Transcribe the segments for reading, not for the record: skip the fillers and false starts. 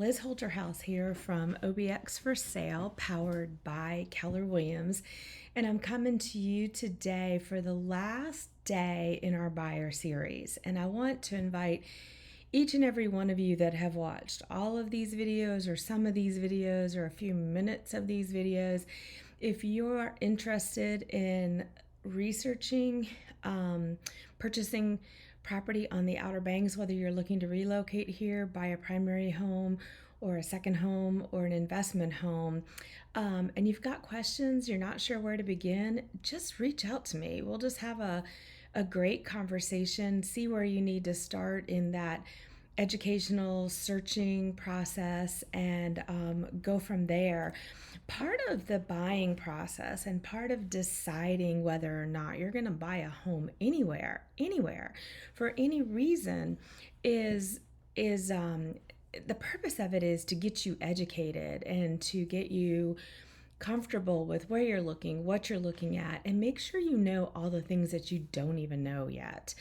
Liz Holter House here from OBX for Sale, powered by Keller Williams. And I'm coming to you today for the last day in our buyer series. And I want to invite each and every one of you that have watched all of these videos or some of these videos or a few minutes of these videos, if you're interested in researching, purchasing property on the Outer Banks, whether you're looking to relocate here, buy a primary home or a second home or an investment home, and you've got questions, you're not sure where to begin, just reach out to me. We'll just have a great conversation, see where you need to start in that educational searching process, and go from there. Part of the buying process and part of deciding whether or not you're going to buy a home anywhere for any reason is the purpose of it is to get you educated and to get you comfortable with where you're looking, what you're looking at, and make sure you know all the things that you don't even know yet.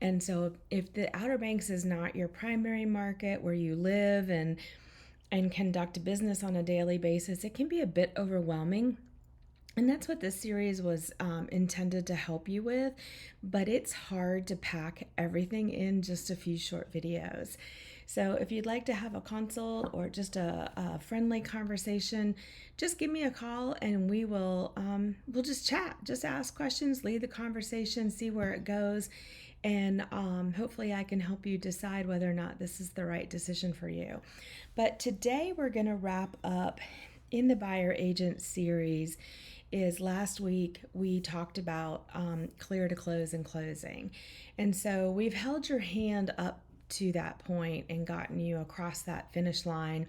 And so if the Outer Banks is not your primary market where you live and conduct business on a daily basis, it can be a bit overwhelming. And that's what this series was intended to help you with, but it's hard to pack everything in just a few short videos. So if you'd like to have a consult or just a friendly conversation, just give me a call and we'll just chat, just ask questions, lead the conversation, see where it goes. And hopefully I can help you decide whether or not this is the right decision for you. But today we're going to wrap up in the buyer agent series. Is last week we talked about clear to close and closing. And so we've held your hand up to that point and gotten you across that finish line.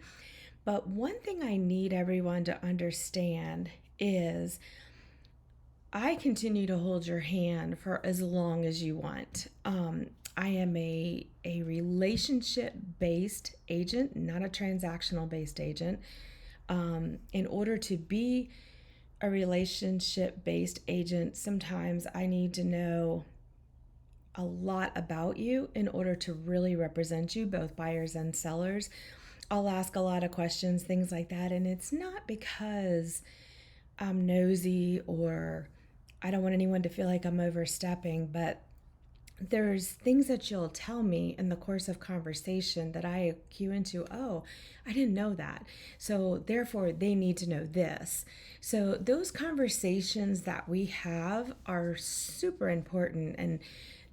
But one thing I need everyone to understand is I continue to hold your hand for as long as you want. I am a relationship-based agent, not a transactional-based agent. In order to be a relationship-based agent, sometimes I need to know a lot about you in order to really represent you, both buyers and sellers. I'll ask a lot of questions, things like that, and it's not because I'm nosy or I don't want anyone to feel like I'm overstepping, but there's things that you'll tell me in the course of conversation that I cue into, oh, I didn't know that. So therefore they need to know this. So those conversations that we have are super important. And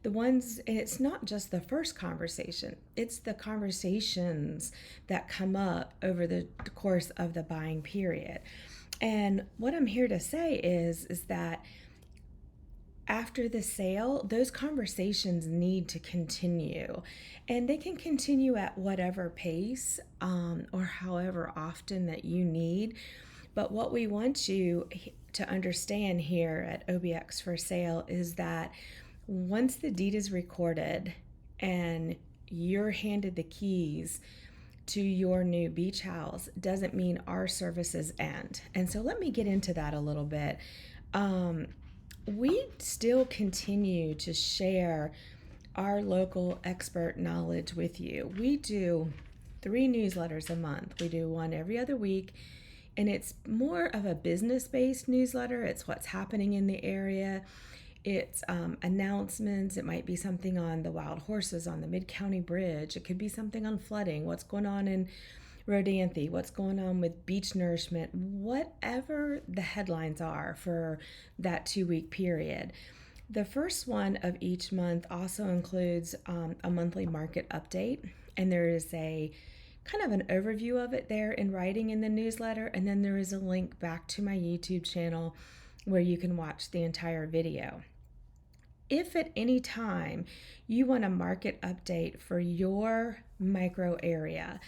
it's not just the first conversation, it's the conversations that come up over the course of the buying period. And what I'm here to say is that after the sale, those conversations need to continue, and they can continue at whatever pace or however often that you need. But what we want you to understand here at OBX for Sale is that once the deed is recorded and you're handed the keys to your new beach house, doesn't mean our services end. And so let me get into that a little bit. We still continue to share our local expert knowledge with you. We do 3 newsletters a month. We do one every other week, and it's more of a business-based newsletter. It's what's happening in the area. It's announcements. It might be something on the wild horses on the Mid-County Bridge. It could be something on flooding, what's going on in Rodanthe, what's going on with beach nourishment, whatever the headlines are for that 2-week period. The first one of each month also includes a monthly market update, and there is a kind of an overview of it there in writing in the newsletter, and then there is a link back to my YouTube channel where you can watch the entire video. If at any time you want a market update for your micro area,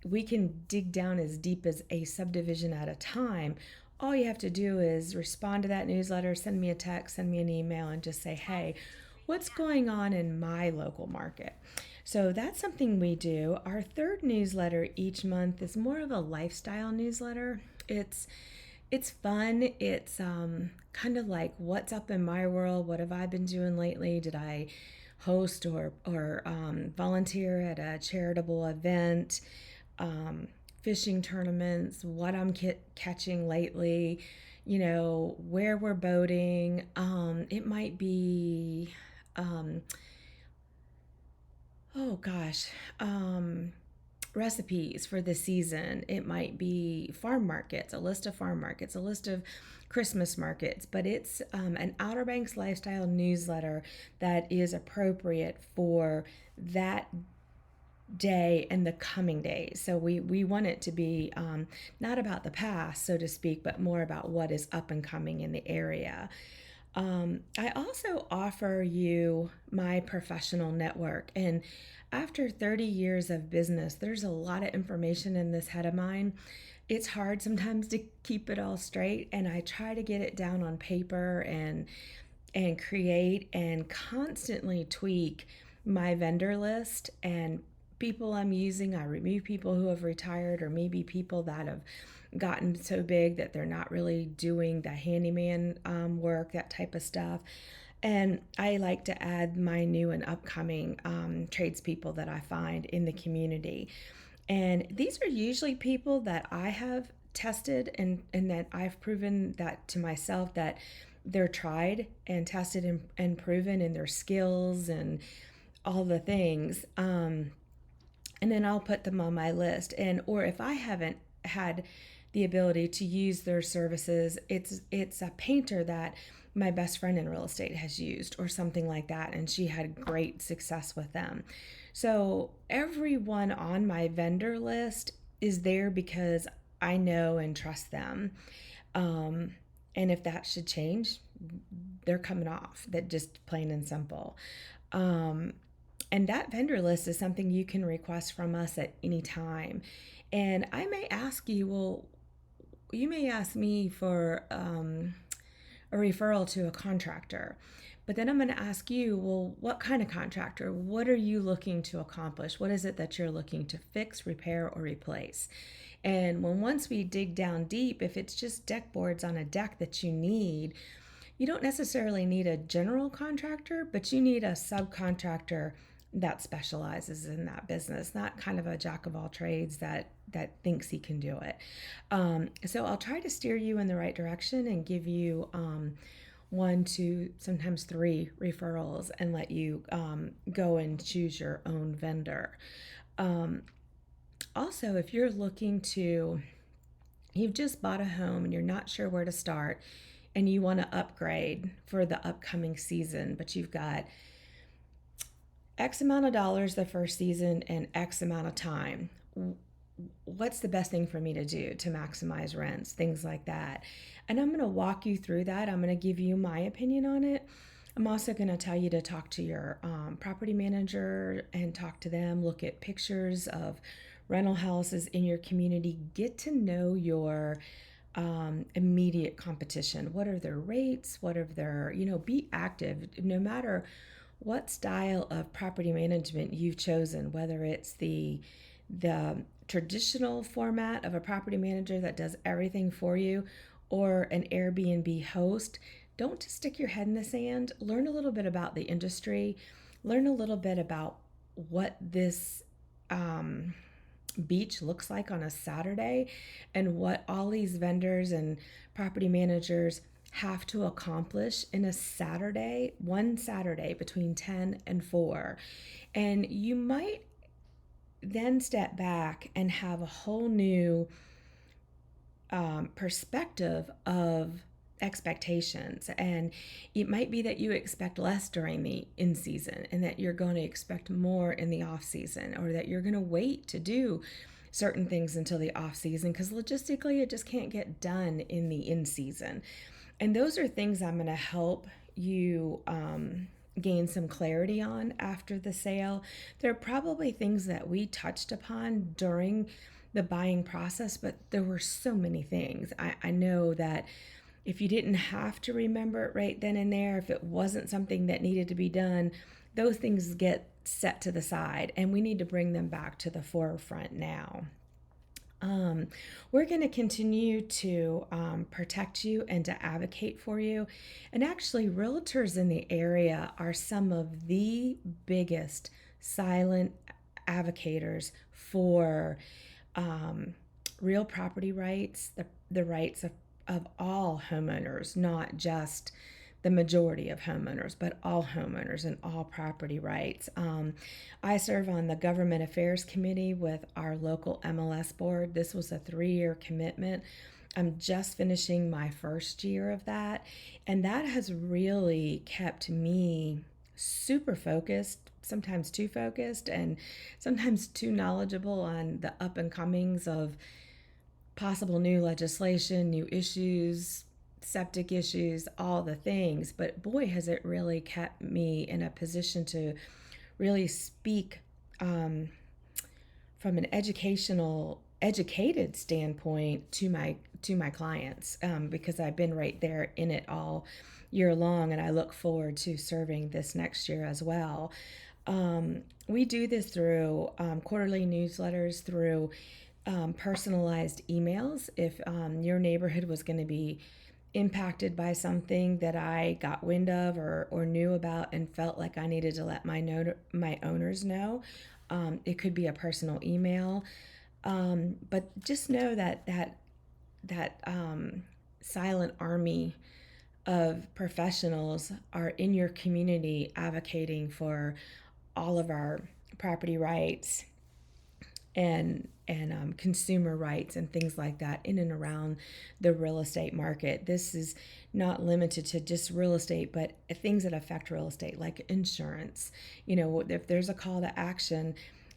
we can dig down as deep as a subdivision at a time. All you have to do is respond to that newsletter, send me a text, send me an email, and just say, hey, what's going on in my local market? So that's something we do. Our third newsletter each month is more of a lifestyle newsletter. It's fun. It's kind of like what's up in my world. What have I been doing lately? Did I host or volunteer at a charitable event? fishing tournaments, what I'm catching lately, where we're boating. It might be, um, oh gosh, recipes for the season. It might be farm markets, a list of farm markets, a list of Christmas markets, but it's an Outer Banks lifestyle newsletter that is appropriate for that day and the coming days. So we want it to be not about the past, so to speak, but more about what is up and coming in the area. I also offer you my professional network. And after 30 years of business, there's a lot of information in this head of mine. It's hard sometimes to keep it all straight, and I try to get it down on paper and create and constantly tweak my vendor list and people I'm using. I remove people who have retired or maybe people that have gotten so big that they're not really doing the handyman work, that type of stuff. And I like to add my new and upcoming tradespeople that I find in the community. And these are usually people that I have tested and that I've proven that to myself that they're tried and tested and proven in their skills and all the things. And then I'll put them on my list. And or if I haven't had the ability to use their services, it's a painter that my best friend in real estate has used or something like that, and she had great success with them. So everyone on my vendor list is there because I know and trust them. And if that should change, they're coming off. That just plain and simple. And that vendor list is something you can request from us at any time. And I may ask you, well, you may ask me for a referral to a contractor. But then I'm going to ask you, well, what kind of contractor? What are you looking to accomplish? What is it that you're looking to fix, repair, or replace? And once we dig down deep, if it's just deck boards on a deck that you need, you don't necessarily need a general contractor, but you need a subcontractor that specializes in that business, not kind of a jack of all trades that thinks he can do it. So I'll try to steer you in the right direction and give you 1, 2, sometimes 3 referrals and let you go and choose your own vendor. Also, if you're you've just bought a home and you're not sure where to start and you want to upgrade for the upcoming season, but you've got X amount of dollars the first season and X amount of time. What's the best thing for me to do to maximize rents, things like that. And I'm going to walk you through that. I'm going to give you my opinion on it. I'm also going to tell you to talk to your property manager and talk to them, look at pictures of rental houses in your community, get to know your immediate competition. What are their rates? What are their, be active no matter what style of property management you've chosen, whether it's the traditional format of a property manager that does everything for you or an Airbnb host. Don't just stick your head in the sand. Learn a little bit about the industry. Learn a little bit about what this beach looks like on a Saturday and what all these vendors and property managers have to accomplish in one Saturday between 10 and 4. And you might then step back and have a whole new perspective of expectations. And it might be that you expect less during the in season and that you're going to expect more in the off season, or that you're going to wait to do certain things until the off season because logistically it just can't get done in the in season. And those are things I'm going to help you gain some clarity on after the sale. There are probably things that we touched upon during the buying process, but there were so many things. I know that if you didn't have to remember it right then and there, if it wasn't something that needed to be done, those things get set to the side and we need to bring them back to the forefront now. We're going to continue to protect you and to advocate for you. And actually, realtors in the area are some of the biggest silent advocates for um, real property rights, the rights of all homeowners, not just the majority of homeowners, but all homeowners and all property rights. I serve on the Government Affairs Committee with our local MLS board. This was a 3-year commitment. I'm just finishing my first year of that, and that has really kept me super focused, sometimes too focused, and sometimes too knowledgeable on the up and comings of possible new legislation, new issues, septic issues, all the things. But boy, has it really kept me in a position to really speak from an educated standpoint to my clients, because I've been right there in it all year long, and I look forward to serving this next year as well. We do this through quarterly newsletters, through personalized emails. If your neighborhood was going to be impacted by something that I got wind of or knew about and felt like I needed to let my owners know, it could be a personal email. But just know that silent army of professionals are in your community advocating for all of our property rights and consumer rights and things like that in and around the real estate market. This is not limited to just real estate, but things that affect real estate, like insurance. If there's a call to action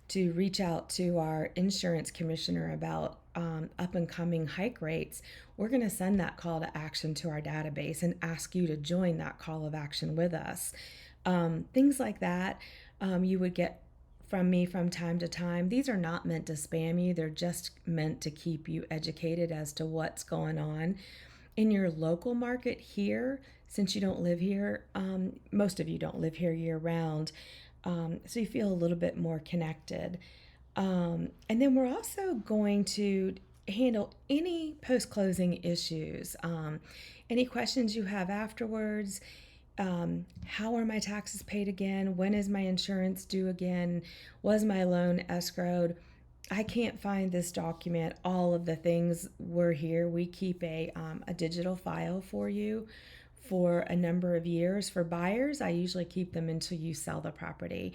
to reach out to our insurance commissioner about up and coming hike rates, we're going to send that call to action to our database and ask you to join that call of action with us. Things like that you would get from me from time to time. These are not meant to spam you. They're just meant to keep you educated as to what's going on in your local market here. Since you don't live here, most of you don't live here year round, so you feel a little bit more connected. And then we're also going to handle any post-closing issues, any questions you have afterwards. How are my taxes paid again? When is my insurance due again? Was my loan escrowed? I can't find this document. All of the things were here. We keep a digital file for you for a number of years. For buyers, I usually keep them until you sell the property.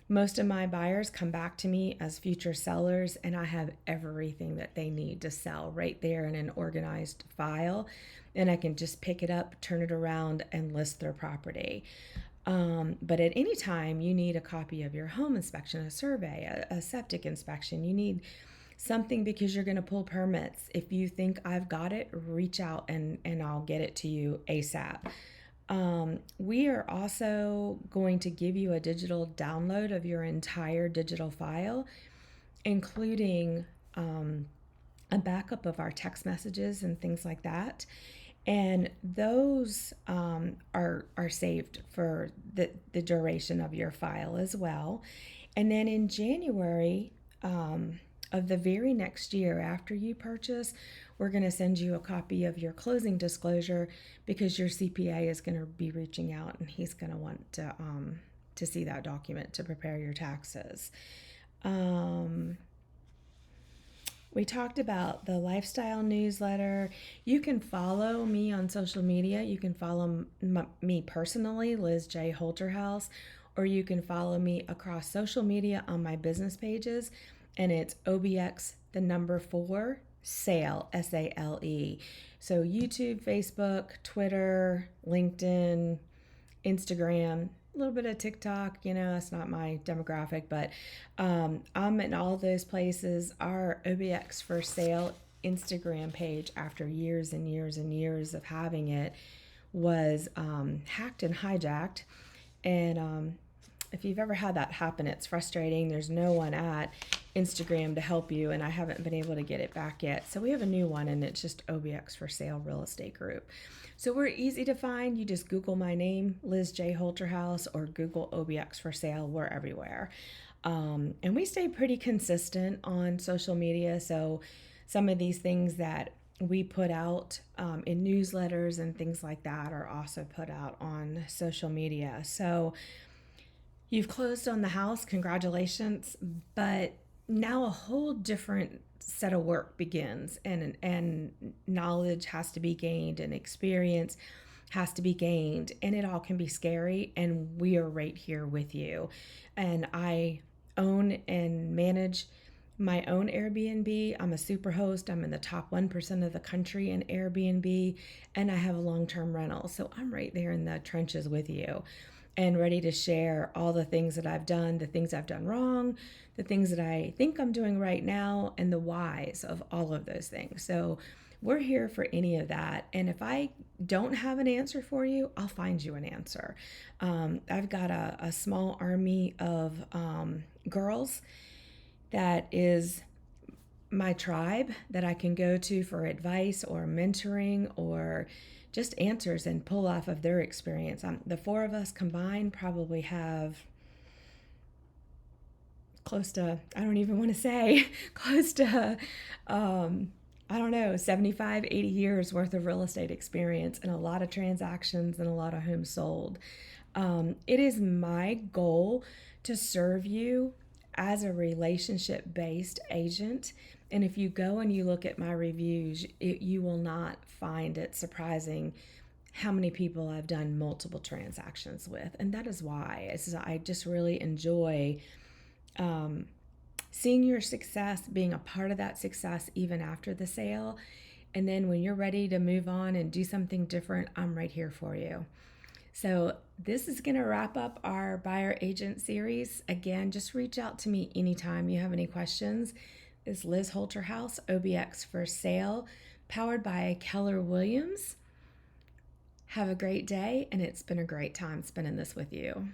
Most of my buyers come back to me as future sellers, and I have everything that they need to sell right there in an organized file. And I can just pick it up, turn it around, and list their property. But at any time you need a copy of your home inspection, a survey, a septic inspection, you need something because you're going to pull permits. If you think I've got it, reach out and I'll get it to you ASAP. We are also going to give you a digital download of your entire digital file, including a backup of our text messages and things like that. And those are saved for the duration of your file as well. And then in January of the very next year after you purchase, we're going to send you a copy of your closing disclosure, because your CPA is going to be reaching out and he's going to want to see that document to prepare your taxes. We talked about the lifestyle newsletter. You can follow me on social media. You can follow me personally, Liz J. Holterhouse, or you can follow me across social media on my business pages, and it's OBX, the number 4, SALE, SALE. So YouTube, Facebook, Twitter, LinkedIn, Instagram, a little bit of TikTok. That's not my demographic, but I'm in all those places. Our OBX for Sale Instagram page, after years and years and years of having it, was hacked and hijacked. And if you've ever had that happen, it's frustrating. There's no one at Instagram to help you, and I haven't been able to get it back yet. So we have a new one, and it's just OBX for Sale Real Estate Group. So we're easy to find. You just Google my name, Liz J. Holterhouse, or Google OBX for Sale. We're everywhere. And we stay pretty consistent on social media. So some of these things that we put out in newsletters and things like that are also put out on social media. So you've closed on the house, congratulations, but now a whole different set of work begins, and knowledge has to be gained, and experience has to be gained, and it all can be scary, and we are right here with you. And I own and manage my own Airbnb. I'm a super host. I'm in the top 1% of the country in Airbnb, and I have a long-term rental. So I'm right there in the trenches with you and ready to share all the things that I've done, the things I've done wrong, the things that I think I'm doing right now, and the whys of all of those things. So we're here for any of that. And if I don't have an answer for you, I'll find you an answer. I've got a small army of girls that is my tribe that I can go to for advice or mentoring or just answers and pull off of their experience. The four of us combined probably have close to, I don't even want to say, close to, I don't know, 75, 80 years worth of real estate experience and a lot of transactions and a lot of homes sold. It is my goal to serve you as a relationship based agent. And if you go and you look at my reviews, you will not find it surprising how many people I've done multiple transactions with. And that is why I just really enjoy seeing your success, being a part of that success even after the sale. And then when you're ready to move on and do something different, I'm right here for you. So this is going to wrap up our buyer agent series. Again, just reach out to me anytime you have any questions. It's Liz Holterhouse, OBX for Sale, powered by Keller Williams. Have a great day, and it's been a great time spending this with you.